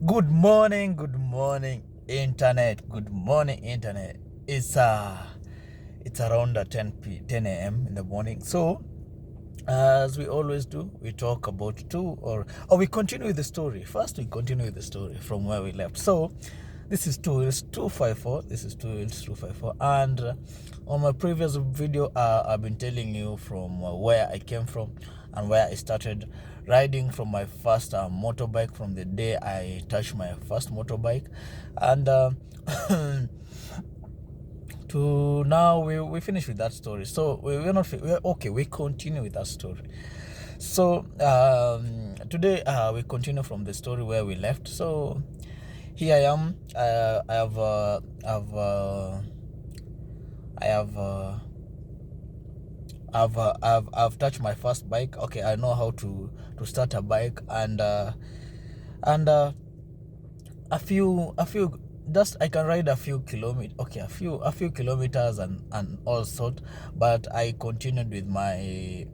Good morning, internet. Good morning, internet. It's around 10 a.m. in the morning. So, as we always do, we talk about we continue with the story. First, we continue with the story from where we left. So, this is 254. This is 254. And on my previous video, I've been telling you from where I came from and where I started riding from my first motorbike, from the day I touched my first motorbike. And to now, we finish with that story. So we're not we're okay. We continue with that story. So today we continue from the story where we left. So here I am. I've touched my first bike. Okay, I know how to start a bike, and a few just I can ride a few kilometers. Okay, a few kilometers and all sort. But I continued with I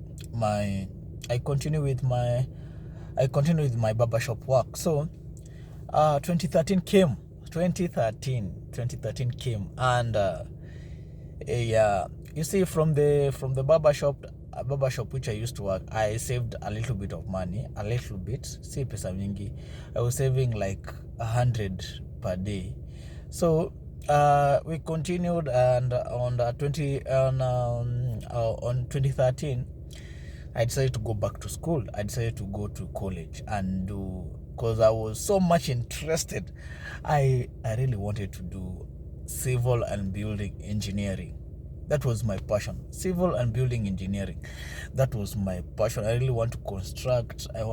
continue with my barbershop work. So 2013 came. 2013 came, and yeah, you see, from the barbershop which I used to work, I saved a little bit of money, see pesa mingi. I was saving like 100 per day. So we continued, and on 2013, I decided to go back to school. I decided to go to college and do, because I was so much interested. I really wanted to do civil and building engineering. That was my passion. Civil and building engineering. That was my passion. I really want to construct. I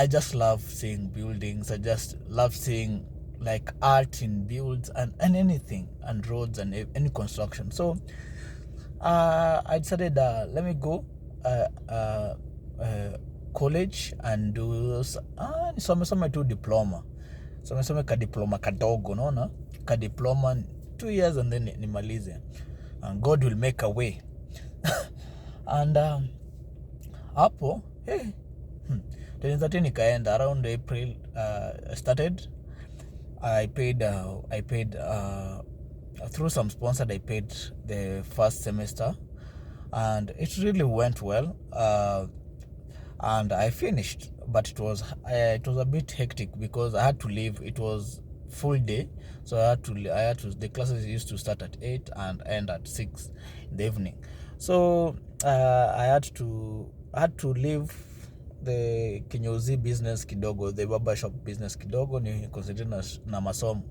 just love seeing buildings. I just love seeing like art in builds and anything, and roads and any construction. So I decided, let me go college and do nisome tu diploma. Some ka diploma kadogo, naona ka diploma 2 years, and then nimalize, and God will make a way. And hapo hey 2013 ikaenda, around April started. I paid through some sponsored. I paid the first semester, and it really went well. And I finished, but it was a bit hectic because I had to leave. It was full day, so I had to. The classes used to start at 8 and end at 6 in the evening. So I had to leave the kinyozi business kidogo, the barbershop business kidogo, ni concentrate na masomo.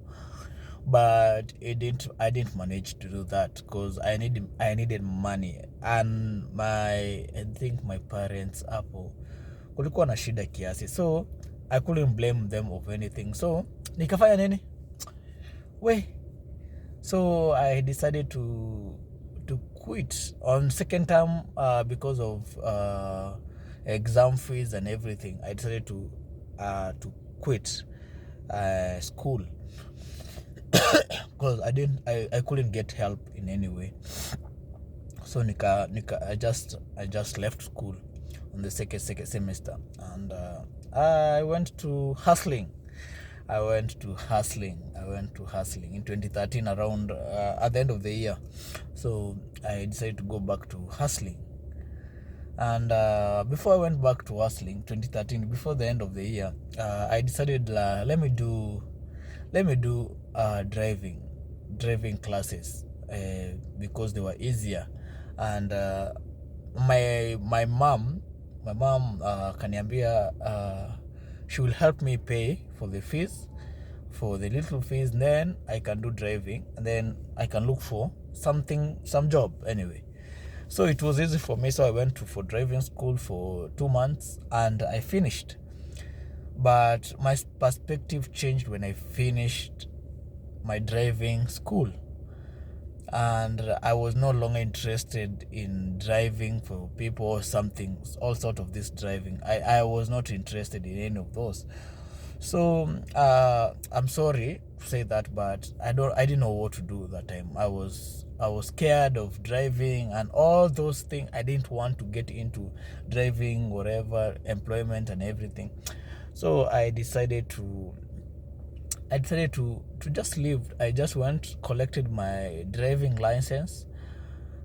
But I didn't manage to do that because I needed money, and I think my parents hapo kulikuwa na shida kiasi, so I couldn't blame them of anything. So nikafanya nini so I decided to quit on second term because of exam fees and everything. I decided to quit school because I couldn't get help in any way. So I just left school on the second semester, and I went to hustling. I went to hustling in 2013, around at the end of the year. So I decided to go back to hustling. And before I went back to hustling, 2013, before the end of the year, I decided, let me do driving classes because they were easier. And my mom kaniambia she will help me pay for the little fees, then I can do driving, and then I can look for some job anyway. So it was easy for me. So I went for driving school for 2 months, and I finished. But my perspective changed when I finished my driving school, and I was no longer interested in driving for people or something, all sort of this driving. I was not interested in any of those. So I'm sorry to say that, but I didn't know what to do that time. I was scared of driving and all those things. I didn't want to get into driving, whatever, employment and everything. So I decided to just leave. I just went, collected my driving license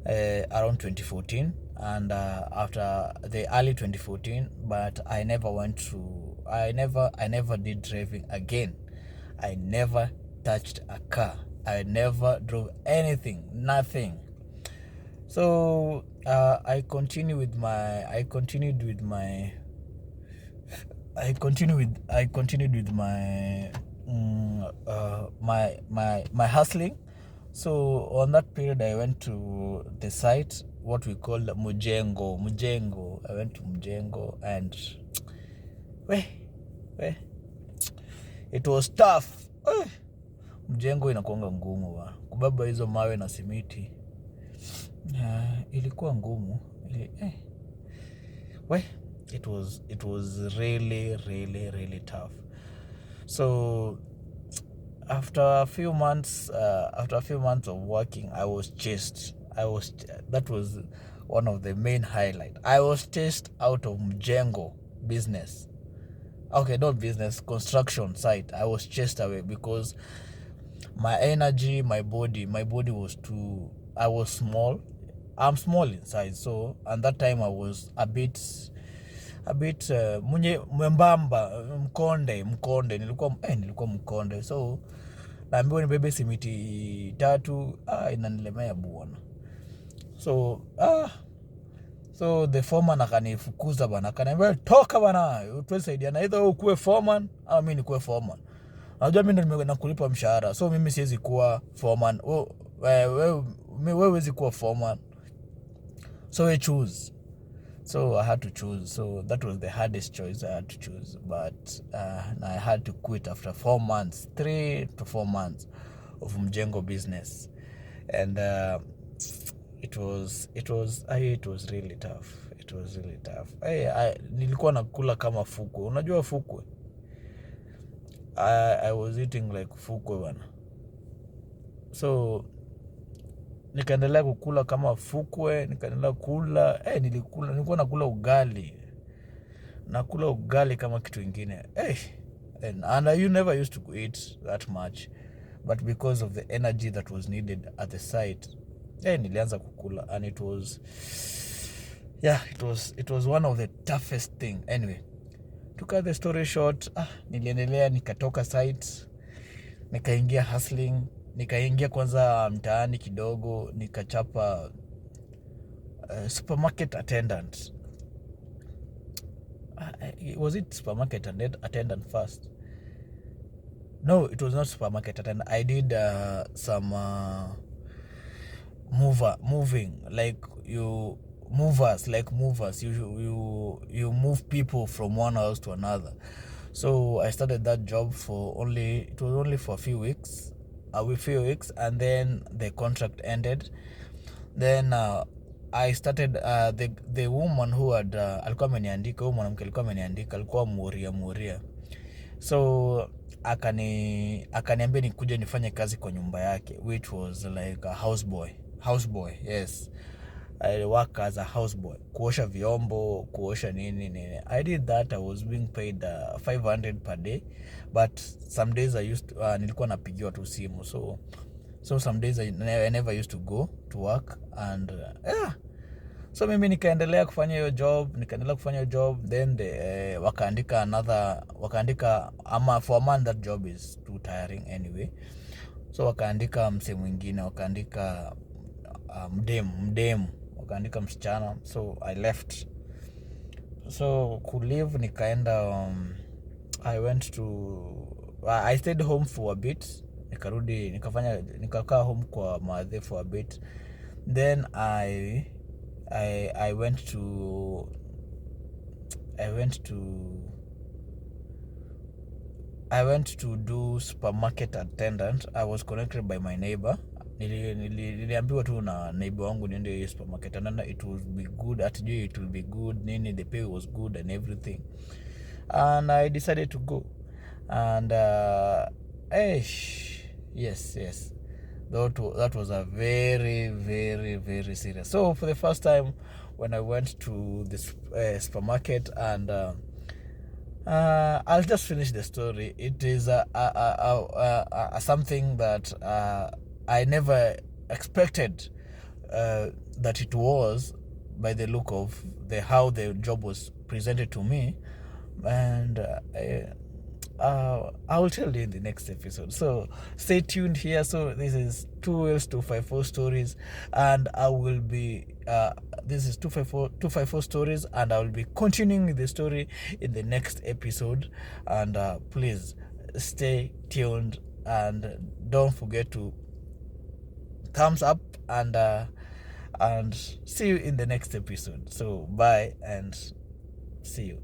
around 2014, and after the early 2014, but I never did driving again. I never touched a car. I never drove anything, nothing. So I continued with my my hustling. So on that period, I went to the site, what we call Mujengo. I went to Mujengo, and it was tough. Mjengo inakuanga ngumu wa kubeba hizo mawe na simiti. Ilikuwa ngumu. It was really tough. So after a few months of working, I was chased. That was one of the main highlights. I was chased out of Mjengo business. Okay, not business, construction site. I was chased away because my energy, my body was too. I was small. I'm small in size, so at that time I was a bit mwembamba, mkonde. Nilikuwa mkonde, so naambiwa nibebe simiti 3, inanilemea bwana. So the foreman akanifukuza bana, akaniambia toka bana, tuwesaidiana, either ukuwe foreman au mimi nikuwe foreman. Najua mimi ndio nakulipa mshahara, so mimi siwezi kuwa foreman. Wewe huwezi kuwa foreman, so we choose. So I had to choose. So that was the hardest choice I had to choose. But I had to quit after 4 months, 3 to 4 months of Mjengo business. And it was really tough. It was really tough. Nilikuwa nakula kama fukwe. Unajua fukwe? I was eating like fukwe bana. So nikaendelea kukula kama fukwe, nikaendelea kula, nilikuwa nakula ugali. Nakula ugali kama kitu ingine. And you never used to eat that much, but because of the energy that was needed at the site, nilianza kukula, and it was one of the toughest thing. Anyway, to cut the story short, niliendelea, nikatoka site, nikaingia hustling. Nikaingia kwanza mtaani kidogo, nikachapa supermarket attendant. Was it supermarket attendant first? No, it was not supermarket attendant. I did some moving, like movers. You move people from one house to another. So I started that job it was only for a few weeks, and then the contract ended. Then I started the woman who had alikuwa ameniandika, mwanamke alikuwa ameniandika, alikuwa Muria. So akaniambia nikuje nifanye kazi kwa nyumba yake, which was like a houseboy. Yes, I work as a houseboy, kuosha vyombo, kuosha nini. I did that. I was being paid 500 per day, but some days nilikuwa napigiwa tu simu. So some days I never used to go to work, and so mimi nikaendelea kufanya hiyo job. Then wakaandika for a man that job is too tiring anyway. So wakaandika mse mwingine, wakaandika mdemu, wakaandika msichana. So I left. So kulive, nikaenda I stayed home for a bit. Nikarudi nikakaa home kwa madhe for a bit. Then I went to do supermarket attendant. I was connected by my neighbor. Niliambiwa tu na neighbor wangu niende supermarket attendant. It will be good it will be good nini, the pay was good and everything, and I decided to go. And yes, that was a very, very, very serious. So for the first time when I went to this supermarket, and I'll just finish the story. It is something that I never expected that it was, by the look of the how the job was presented to me, and I will tell you in the next episode. So stay tuned here. So this is 254 stories, and I will be. This is 254 stories, and I will be continuing the story in the next episode. And please stay tuned, and don't forget to thumbs up, and see you in the next episode. So bye, and see you.